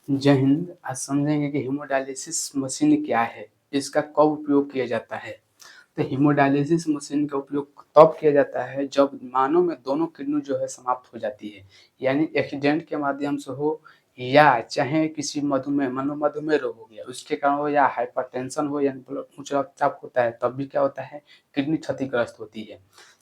जय हिंद। आज समझेंगे कि हीमोडायलिसिस मशीन क्या है, इसका कब उपयोग किया जाता है। तो हीमोडायलिसिस मशीन का उपयोग तब किया जाता है जब मानव में दोनों किडनी जो है समाप्त हो जाती है, यानी एक्सीडेंट के माध्यम से हो या चाहे किसी मधुमेह मानो मधुमेह रोग हो गया उसके कारण हो या हाइपरटेंशन हो या ब्लड उच्च रक्तचाप होता है तब भी क्या होता है, किडनी क्षतिग्रस्त होती है।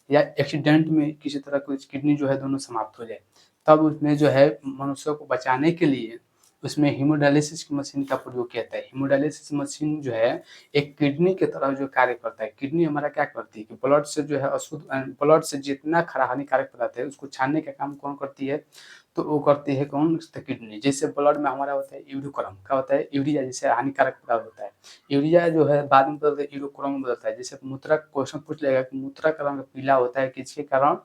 या एक्सीडेंट में किसी तरह की किडनी जो है दोनों समाप्त हो जाए, तब उसमें जो है मनुष्यों को बचाने के लिए उसमें हीमोडायलिसिस की मशीन का प्रयोग किया जाता है। हीमोडायलिसिस मशीन जो है एक किडनी की तरह जो कार्य करता है। किडनी हमारा क्या करती है कि ब्लड से जो है अशुद्ध ब्लड से जितना हानिकारक पदार्थ है उसको छानने का काम कौन करती है, तो वो करती है कौन, तो किडनी। जैसे ब्लड में हमारा होता है यूरिकुलम, क्या होता है, यूरिया जैसे हानिकारक पदार्थ होता है। यूरिया जो है बाद में बदलता है यूरोकुलम में बदलता है। जैसे मूत्रा क्वेश्चन पूछ लेगा कि मूत्रा का रंग पीला होता है किसके कारण,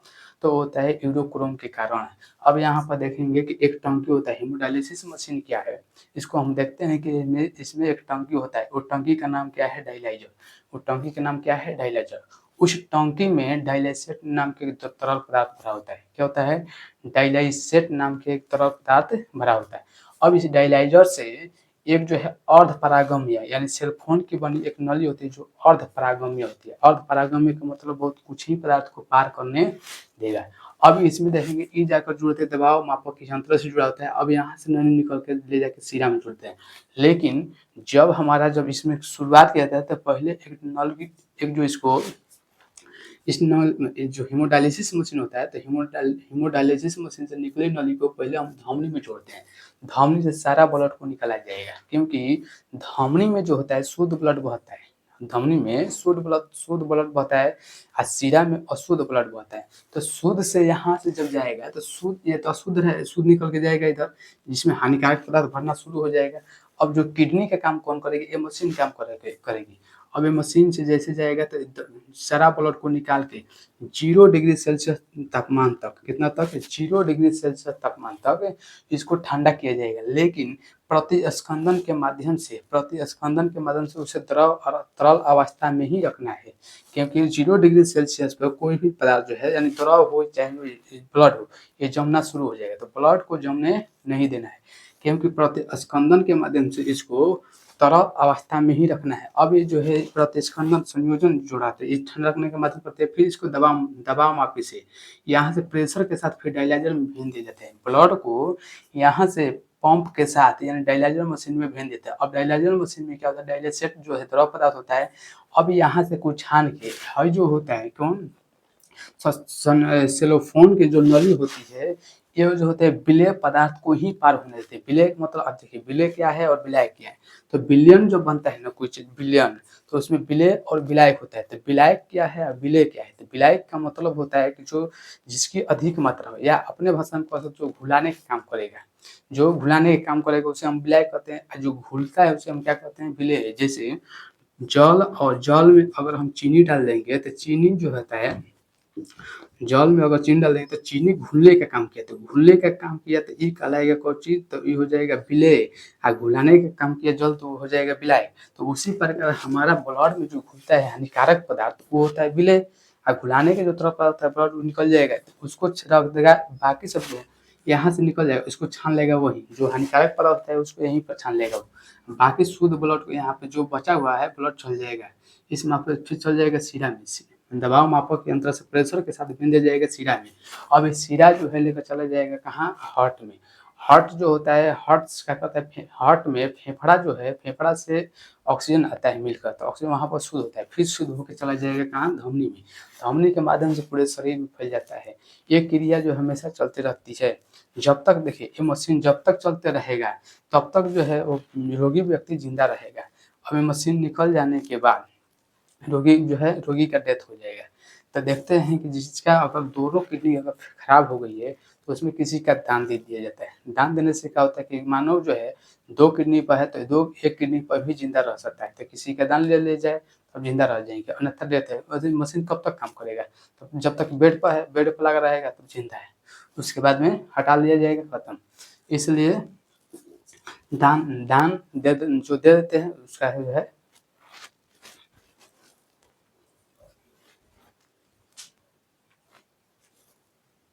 तो होता है यूरोक्रोम के कारण। अब यहाँ पर देखेंगे कि एक टंकी होता है। हीमोडायलिसिस मशीन क्या है, इसको हम देखते हैं कि इसमें एक टंकी होता है। वो टंकी का नाम क्या है, डायलाइजर। वो टंकी का नाम क्या है, डायलाइजर। उस टंकी में डायलाइसेट नाम के तरल पदार्थ भरा होता है। क्या होता है, डायलाइसेट नाम के एक तरल पदार्थ भरा होता है। अब इस डायलाइजर से एक जो है अर्धपरागम्य यानी सेलफोन की बनी एक नली होती है जो अर्धपरागम्य होती है। अर्धपरागम्य का मतलब बहुत कुछ ही पदार्थ को पार करने देगा। अब इसमें देखेंगे ई जाकर जुड़ते हैं दबाव मापक के यंत्र से जुड़ा होता है। अब यहाँ से नली निकल के ले जाके सीरा में जुड़ते हैं। लेकिन जब इसमें शुरुआत किया जाता है तो पहले एक नल की एक जो इसको इस नल जो हीमोडायलिसिस मशीन होता है तो हीमोडायलिसिस मशीन से निकले नली को पहले हम धमनी में जोड़ते हैं। धमनी से सारा ब्लड को निकाला जाएगा, क्योंकि धमनी में जो होता है शुद्ध ब्लड बहता है। धमनी में शुद्ध ब्लड बहता है और सीरा में अशुद्ध ब्लड बहता है। तो शुद्ध से यहाँ से जब जाएगा तो शुद्ध, ये तो अशुद्ध है, शुद्ध निकल के जाएगा इधर, जिसमें हानिकारक पदार्थ भरना शुरू हो जाएगा। अब जो किडनी का काम कौन करेगी, ये मशीन काम करेगी। अब ये मशीन से जैसे जाएगा तो सारा ब्लड को निकाल के 0 डिग्री सेल्सियस तापमान तक, कितना तक, 0 डिग्री सेल्सियस तापमान तक इसको ठंडा किया जाएगा। लेकिन प्रतिस्पंदन के माध्यम से उसे द्रव और तरल अवस्था में ही रखना है, क्योंकि 0 डिग्री सेल्सियस पर कोई भी पदार्थ जो है यानी द्रव हो चाहे ब्लड हो, ये जमना शुरू हो जाएगा। तो ब्लड को जमने नहीं देना है, क्योंकि प्रतिस्पंदन के माध्यम से इसको तरल अवस्था में ही रखना है। अब ये जो है प्रतिस्पंदन संयोजन जोड़ाते हैं, इस ठंडा रखने के माध्यम करते हैं। फिर इसको दबाव मापी से यहाँ से प्रेशर के साथ फिर डायलाइजर में भेज दिए जाते हैं। ब्लड को यहाँ से पंप के साथ यानी डायलाइजर मशीन में भेज देते हैं। अब डायलाइजर मशीन में क्या होता है, डायलाइसेट जो है द्रव पदार्थ होता है। अब यहाँ से कुछ छान के हई जो होता है कौन, सेलोफोन की जो नली होती है, ये जो होते हैं विलेय पदार्थ को ही पार होने देते हैं। विलेय मतलब अब देखिए विलेय क्या है और विलायक क्या है। तो विलयन जो बनता है ना कोई चीज विलयन, तो उसमें विलेय और विलायक होता है। तो विलायक क्या है और विलेय क्या है, तो विलायक का मतलब होता है कि जो जिसकी अधिक मात्रा हो, या अपने भाषा में कह सकते हो घुलाने का काम करेगा। जो घुलाने का काम करेगा उसे हम विलायक कहते हैं, और जो घुलता है उसे हम क्या कहते हैं, विलेय। जैसे जल में अगर हम चीनी डाल देंगे तो चीनी जो होता है, जल में अगर चीनी डाल देंगे तो चीनी घुलने का काम किया, तो घुलने का काम किया तो ये कहलाएगा कोई चीज, तो ये हो जाएगा विलेय। और घुलाने का काम किया जल तो हो जाएगा विलायक। तो उसी प्रकार हमारा ब्लड में जो घुलता है हानिकारक पदार्थ वो होता है विलेय, और घुलाने के जो तरफ होता है ब्लड निकल जाएगा उसको रख देगा। बाकी सब जो यहाँ से निकल जाएगा उसको छान लेगा, वही जो हानिकारक पदार्थ है उसको यहीं पर छान लेगा। बाकी शुद्ध ब्लड को यहाँ पे जो बचा हुआ है ब्लड चल जाएगा, इस माप फिर चल जाएगा सीरा में। दबाव मापक यंत्र से प्रेशर के साथ भेज दिया जाएगा सीरा में। अब ये सीरा जो है लेकर चला जाएगा कहाँ, हार्ट में। हार्ट जो होता है, हार्ट क्या कहता है, हार्ट में फेफड़ा जो है, फेफड़ा से ऑक्सीजन आता है मिलकर, तो ऑक्सीजन वहाँ पर शुद्ध होता है। फिर शुद्ध होकर चला जाएगा कहाँ, धमनी में। धमनी के माध्यम से पूरे शरीर में फैल जाता है। ये क्रिया जो हमेशा चलती रहती है। जब तक देखिए ये मशीन जब तक चलते रहेगा तब तक जो है वो रोगी व्यक्ति जिंदा रहेगा। अब ये मशीन निकल जाने के बाद रोगी का डेथ हो जाएगा। तो देखते हैं कि जिसका अगर दोनों किडनी अगर खराब हो गई है तो उसमें किसी का दान दे दिया जाता है। दान देने से क्या होता है कि मानव जो है 2 किडनी पर है तो एक किडनी पर भी जिंदा रह सकता है। तो किसी का दान ले जाए तब जिंदा रह जाएंगे, अन्यथा डेथ है। वैसे मशीन कब तक काम करेगा, तो जब तक बेड पर लगा रहेगा तब जिंदा है, उसके बाद में हटा लिया जाएगा, खत्म। इसलिए दान दान दे जो दे देते हैं उसका जो है